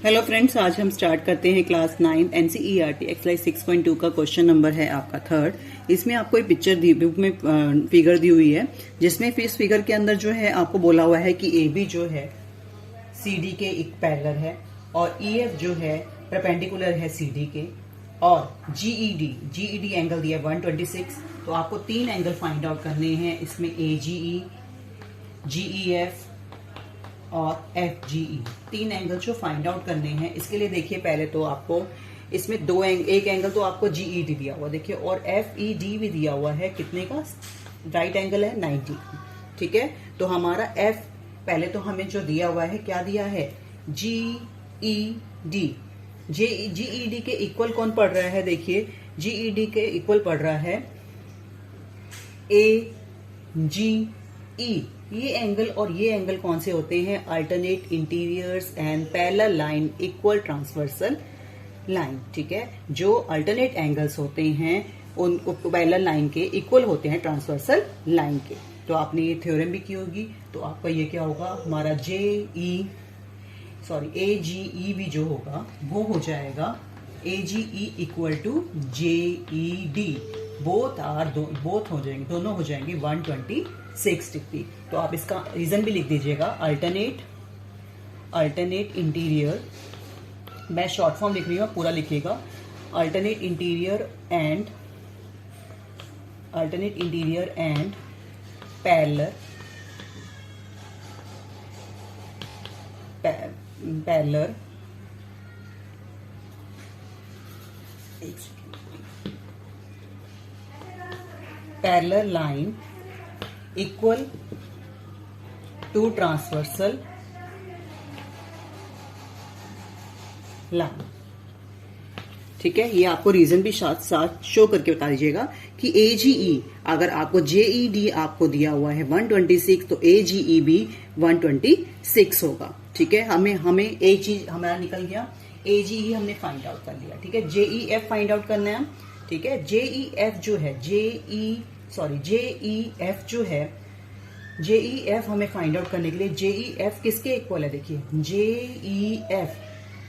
Hello friends, आज हम start करते हैं क्लास 9 एनसीईआरटी एक्सरसाइज 6.2 का क्वेश्चन नंबर है आपका थर्ड। इसमें आपको एक पिक्चर दी बुक में फिगर दी हुई है, जिसमें इस फिगर के अंदर जो है आपको बोला हुआ है कि ए बी जो है सीडी के एक पैरेलल है और ईएफ जो है परपेंडिकुलर है सीडी के, और जीईडी एंगल दिया 126। तो आपको तीन एंगल फाइंड आउट करने हैं इसमें, एजीई, जीईएफ और एफजीई। तीन एंगल जो फाइंड आउट करने हैं। इसके लिए देखिए, पहले तो आपको इसमें एक एंगल तो आपको जीईडी दिया हुआ देखिए, और एफईडी भी दिया हुआ है। कितने का राइट एंगल है? 90। ठीक है, तो हमारा एफ पहले तो हमें जो दिया हुआ है, क्या दिया है? जीईडी। जीईडी के इक्वल कौन पड़ रहा है? देखिए, जीईडी के इक्वल पड़ रहा है एजीई। ये एंगल और ये एंगल कौन से होते हैं? Alternate interiors and parallel line equal transversal line. ठीक है, जो अल्टरनेट एंगल्स होते हैं उन पैरेलल लाइन के इक्वल होते हैं ट्रांसवर्सल लाइन के। तो आपने ये थ्योरम भी की होगी। तो आपका ये क्या होगा? हमारा एजीई भी जो होगा वो हो जाएगा एजीई इक्वल टू जेईडी। बोथ हो जाएंगे, दोनों हो जाएंगे 126 डिग्री। तो आप इसका रीजन भी लिख दीजिएगा, अल्टरनेट इंटीरियर। मैं शॉर्ट फॉर्म लिख रही हूँ, पूरा लिखिएगा। Alternate interior and parallel parallel line equal to transversal line. ठीक है, ये आपको रीजन भी साथ साथ शो करके बता दीजिएगा कि एजीई, अगर आपको जेईडी आपको दिया हुआ है 126, तो एजीई भी 126 होगा। ठीक है, हमें एक चीज हमारा निकल गया, एजीई हमने फाइंड आउट कर लिया। ठीक है, जेईएफ फाइंड आउट करना है। ठीक है, जेईएफ जो है जेईएफ हमें फाइंड आउट करने के लिए, जेईएफ किसके इक्वल है? देखिए, जेईएफ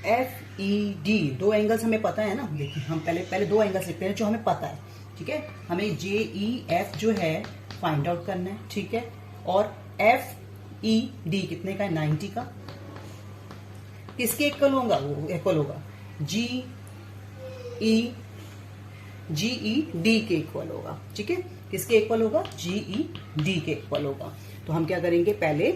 एफईडी। दो एंगल्स हमें पता है ना। देखिए, हम पहले दो एंगल्स लिखते हैं जो हमें पता है। ठीक है, हमें जेईएफ जो है फाइंड आउट करना है। ठीक है, और एफईडी कितने का है? 90 का। किसके इक्वल होगा? वो इक्वल होगा जीईडी के इक्वल होगा। ठीक है, किसके इक्वल होगा? जीईडी के इक्वल होगा। तो हम क्या करेंगे, पहले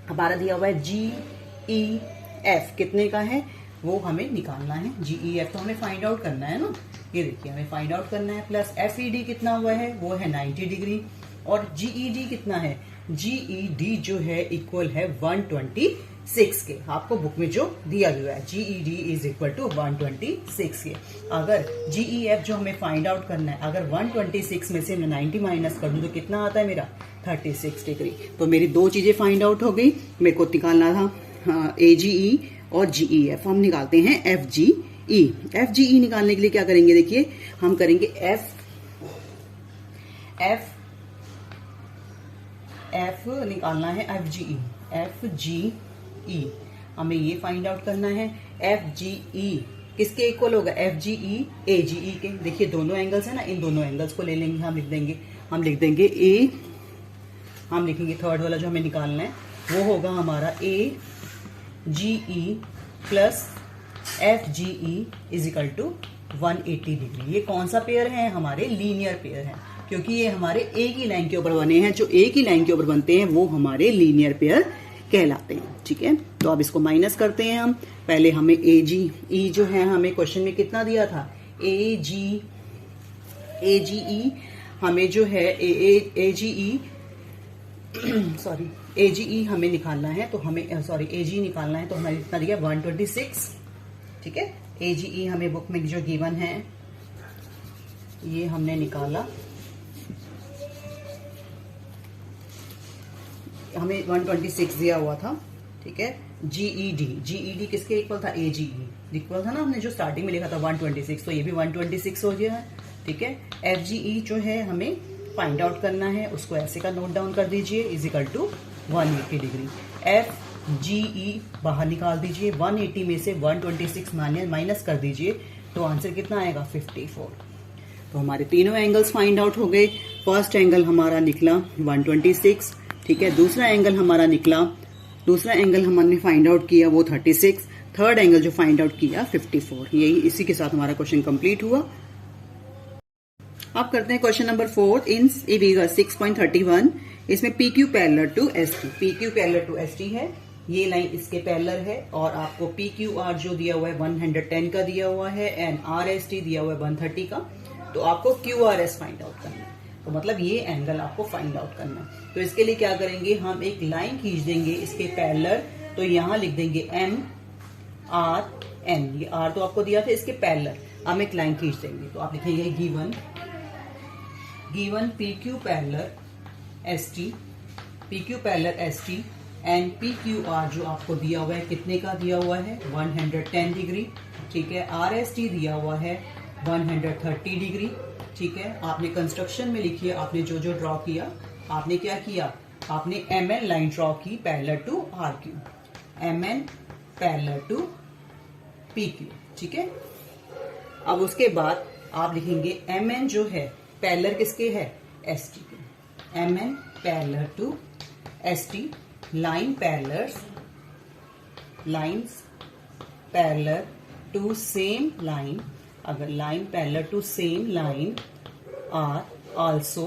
हमारा दिया हुआ है जीईएफ कितने का है वो हमें निकालना है। जीईएफ तो हमें फाइंड आउट करना है ना। ये देखिए, हमें फाइंड आउट करना है। प्लस एफईडी कितना हुआ है? वो है 90 डिग्री। और जीईडी कितना है? जीईडी जो है इक्वल है 126 के। आपको बुक में जो दिया गया है, जीईडी इज इक्वल टू 126 के। अगर जीईएफ जो हमें फाइंड आउट करना है, अगर 126 में से मैं 90 माइनस कर दूं तो कितना आता है मेरा? 36 डिग्री। तो मेरी दो चीजें फाइंड आउट हो गई। मेरे को निकालना था एजीई और जीईएफ। हम निकालते हैं एफजीई। एफजीई निकालने के लिए क्या करेंगे? देखिए, हम करेंगे एफ निकालना है एफजीई। हमें ये फाइंड आउट करना है। एफजीई किसके इक्वल होगा? एफजीई एजीई के। देखिए, दोनों एंगल्स है ना, इन दोनों एंगल्स को ले लेंगे। हम लिख देंगे ए। हम लिखेंगे थर्ड वाला जो हमें निकालना है, वो होगा हमारा AGE plus FGE is equal to 180 degree. ये कौन सा पेयर है? हमारे लीनियर पेयर है, क्योंकि ये हमारे एक ही लाइन के ऊपर बने हैं। जो एक ही लाइन के ऊपर बनते हैं वो हमारे लीनियर पेयर कहलाते हैं। ठीक है, तो अब इसको माइनस करते हैं हम। पहले हमें एजीई जो है, हमें क्वेश्चन में कितना दिया था? एजीई हमें जो है एजीई हमें निकालना है। तो हमें एजी निकालना है, तो हमें कितना दिया? 126। ठीक है, एजीई हमें बुक में जो गिवन है ये हमने निकाला। हमें 126 दिया हुआ था। ठीक है, जीईडी किसके इक्वल था? एजीई इक्वल था ना, हमने जो स्टार्टिंग में लिखा था 126, तो ये भी 126 हो गया है। ठीक है, एफजीई जो है हमें फाइंड आउट करना है, उसको ऐसे का नोट डाउन कर दीजिए, is equal to 180 degree. F GE बाहर निकाल दीजिए, 180 में से 126 माइनस कर दीजिए, तो आंसर कितना आएगा 54। तो हमारे तीनों एंगल्स फाइंड आउट हो गए। फर्स्ट एंगल हमारा निकला 126, ठीक है। दूसरा एंगल हमने फाइंड आउट किया वो 36, थर्ड एंगल जो फाइंड आउट किया 54। यही इसी के साथ हमारा क्वेश्चन कंप्लीट हुआ। अब करते हैं क्वेश्चन नंबर 4 इन फिगर 6.31। इसमें PQ parallel to ST, PQ parallel to ST है, ये लाइन इसके पैरेलल है, और आपको PQR जो दिया हुआ है 110 का दिया हुआ है एंड RST दिया हुआ है 130 का। तो आपको QRS फाइंड आउट करना है, तो मतलब ये एंगल आपको फाइंड आउट करना है। तो इसके लिए क्या करेंगे, हम एक लाइन खींच देंगे इसके पैरेलल, तो यहां लिख देंगे MRN, ये R तो आपको दिया था, इसके पैरेलल हम एक लाइन खींच देंगे। तो आप लिखेंगे given PQ parallel ST and PQR जो आपको दिया हुआ है कितने का दिया हुआ है 110 डिग्री, ठीक है। RST दिया हुआ है 130 डिग्री, ठीक है। आपने कंस्ट्रक्शन में लिखिए, आपने जो जो ड्रॉ किया, आपने क्या किया, आपने MN लाइन ड्रॉ की parallel to RQ, MN parallel to PQ, ठीक है। अब उसके बाद आप लिखेंगे MN जो है पैरेलल किसके है ST के, MN parallel to ST, lines parallel to same line, अगर line parallel to same line are also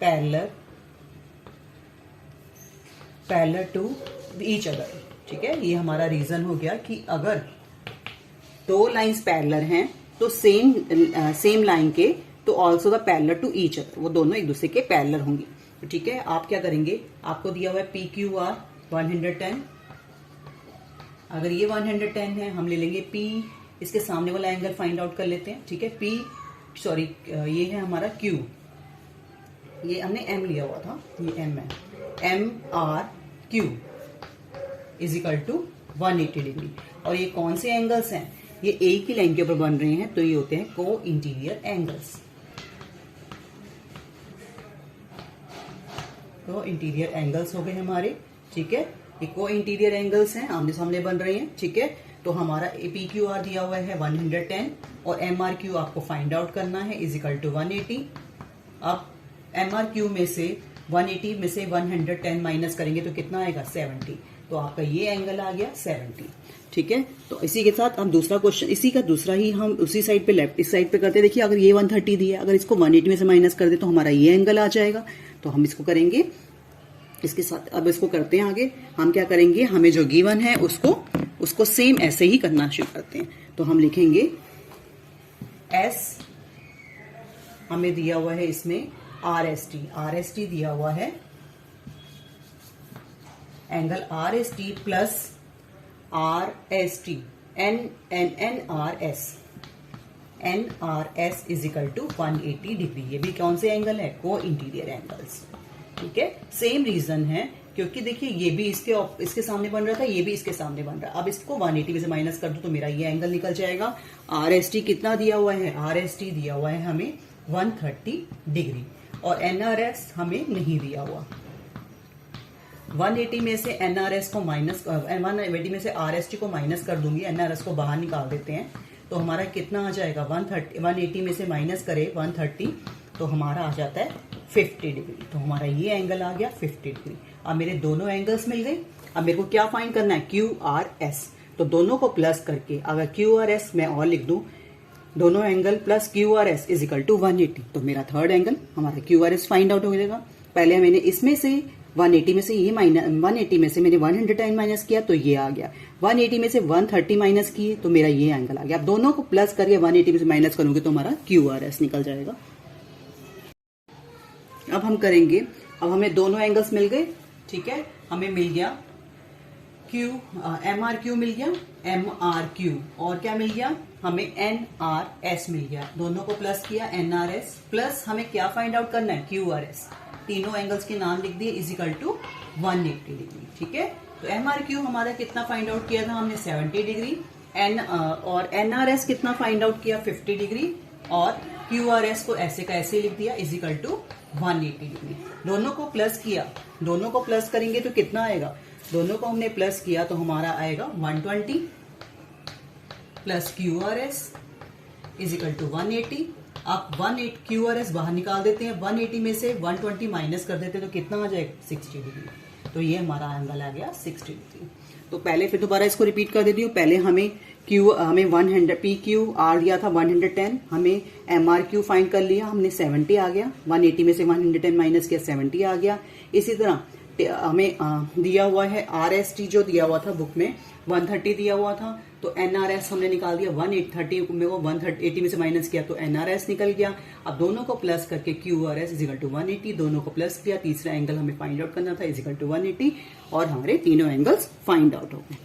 parallel to each other, ठीक है। ये हमारा रीजन हो गया कि अगर दो लाइंस पैरेलल हैं तो सेम लाइन के, तो also the parallel to each other, वो दोनों एक दूसरे के पैरेलल होंगी, ठीक है। आप क्या करेंगे, आपको दिया हुआ है PQR 110, अगर ये 110 है हम ले लेंगे P, इसके सामने वाला एंगल फाइंड आउट कर लेते हैं, ठीक है। ये है हमारा Q, ये हमने M लिया हुआ था, ये M है, MRQ is equal to 180 degree. और ये कौन से एंगल्स हैं, ये एक ही लाइन के ऊपर बन रहे हैं, तो ये होते हैं को इंटीरियर एंगल्स। तो इंटीरियर एंगल्स हो गए हमारे, ठीक है। ये को इंटीरियर एंगल्स हैं, आमने सामने बन रहे हैं, ठीक है। तो हमारा PQR दिया हुआ है 110 और MRQ आपको फाइंड आउट करना है इज इक्वल टू 180। अब MRQ में से 180 में से 110 माइनस करेंगे तो कितना आएगा 70, तो आपका ये एंगल आ गया 70, ठीक है। तो इसी के साथ हम दूसरा क्वेश्चन, इसी का दूसरा ही हम उसी साइड पे लेफ्ट इस साइड पे करते हैं। देखिए अगर ये 130 दिया, अगर इसको 180 में से माइनस कर दे तो हमारा ये एंगल आ जाएगा। तो हम इसको करेंगे इसके साथ, अब इसको करते हैं आगे। हम क्या करेंगे, हमें जो गिवन है उसको सेम ऐसे ही करना शुरू करते हैं। तो हम लिखेंगे S, हमें दिया हुआ है इसमें RST दिया हुआ है, angle RST plus RST NRS is equal to 180 degree. ये भी कौन से एंगल है, को इंटीरियर एंगल्स, ठीक है। सेम रीजन है, क्योंकि देखिए ये भी इसके सामने बन रहा था, ये भी इसके सामने बन रहा है। अब इसको 180 में से माइनस कर दूं तो मेरा ये एंगल निकल जाएगा। RST कितना दिया हुआ है, RST दिया हुआ है हमें 130 डिग्री, और NRS हमें नहीं दिया हुआ। 180 में से NRS को माइनस 180 में से RST को माइनस कर दूंगी, NRS को बाहर निकाल देते हैं, तो हमारा कितना आ जाएगा 180 में से माइनस करे 130, तो हमारा आ जाता है 50 डिग्री। तो हमारा ये एंगल आ गया 50 डिग्री। अब मेरे दोनों एंगल्स मिल गए। अब मेरे को क्या फाइंड करना है, QRS। तो दोनों को प्लस करके अगर QRS मैं और लिख दूं, दोनों angle plus QRS is equal to 180, तो मेरा थर्ड एंगल हमारा QRS फाइंड आउट हो जाएगा। पहले मैंने इसमें से 180 में से ये माइनस 180 में से मैंने 110 माइनस किया तो ये आ गया, 180 में से 130 माइनस किए तो मेरा ये एंगल आ गया। अब दोनों को प्लस करके 180 में से माइनस करूंगे तो हमारा QRS निकल जाएगा। अब हम करेंगे, अब हमें दोनों एंगल्स मिल गए, ठीक है। हमें मिल गया MRQ मिल गया, MRQ, और क्या मिल गया हमें NRS मिल गया। दोनों को प्लस किया NRS, प्लस हमें क्या फाइंड आउट करना है QRS। तीनों एंगल्स के नाम लिख दिए इज इक्वल टू 180 डिग्री, ठीक है। तो MRQ हमारा कितना फाइंड आउट किया था हमने 70 डिग्री, और NRS कितना फाइंड आउट किया 50 डिग्री, और QRS को ऐसे का ऐसे लिख दिया इज इक्वल टू 180 डिग्री। दोनों को प्लस किया, दोनों को प्लस करेंगे तो कितना आएगा, दोनों को हमने प्लस किया तो हमारा आएगा 120 plus QRS is equal to 180। आप 180 QRS बाहर निकाल देते हैं, 180 में से 120 माइनस कर देते हैं तो कितना आ जाएगा 60 डिग्री। तो ये हमारा एंगल आ गया 60 डिग्री। तो पहले फिर दोबारा इसको रिपीट कर देती हूँ। पहले हमें 100 PQR दिया था 110, हमें MRQ फाइंड कर लिया, हमने 70 आ गया, 180 में से 110 माइनस किया 70 आ गया। इसी तरह हमें दिया हुआ है RST जो दिया हुआ था बुक में 130 दिया हुआ था, तो NRS हमने निकाल दिया 130 में वो 180 में से माइनस किया तो NRS निकल गया। अब दोनों को प्लस करके QRS इज इक्वल टू 180, दोनों को प्लस किया, तीसरा एंगल हमें फाइंड आउट करना था इज इक्वल टू 180 और हमारे तीनों एंगल्स फाइंड आउट हो गए।